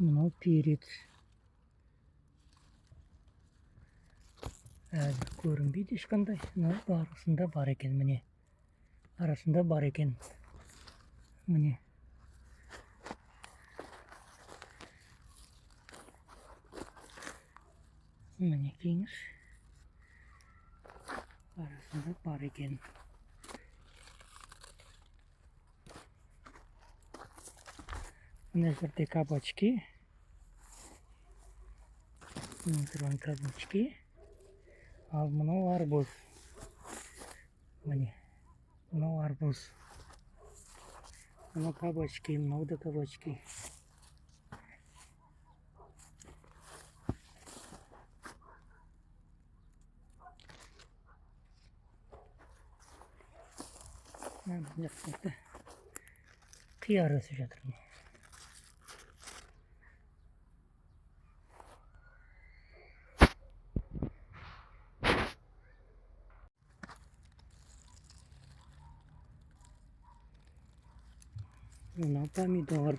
Мынау перец. Әзір көрінбейді ешқандай, но арасында бар екен, міне. Арасында бар екен. Міне. Міне кеңіз. Арасында бар екен. Мына жерде кабачки. Мына кабачки. Ал мынау арбуз. Міне. Мынау арбуз. Мынау кабачки, мынау да кабачки. Мына жақта қияр өсіп жатыр. Мынау помидор.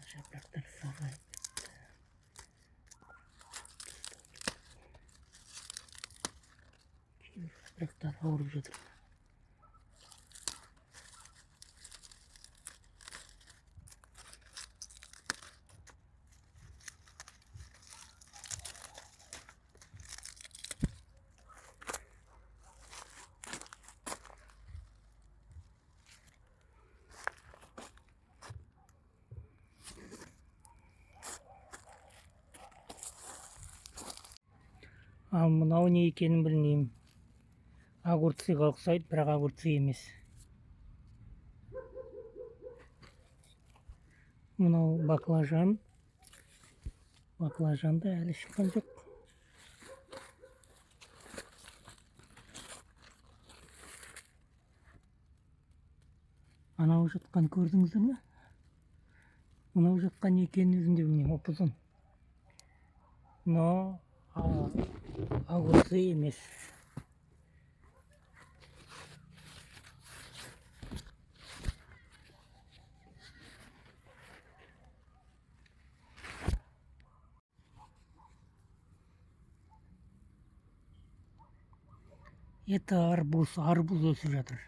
Жапырақтар сарғайып кетті. Кейбір жапырақтар ауырып жатыр. Ал мынау не екенін білмеймін. Огурцыға ұқсайды, бірақ огурцы емес. Мынау баклажан. Баклажанды әлі шыққан жоқ. Анау жатқан көрдіңіздер ме? Мынау жатқан екенін өзім де білмеймін, ұп-ұзын. Но огурцы емес. Это арбуз өсіп жатыр.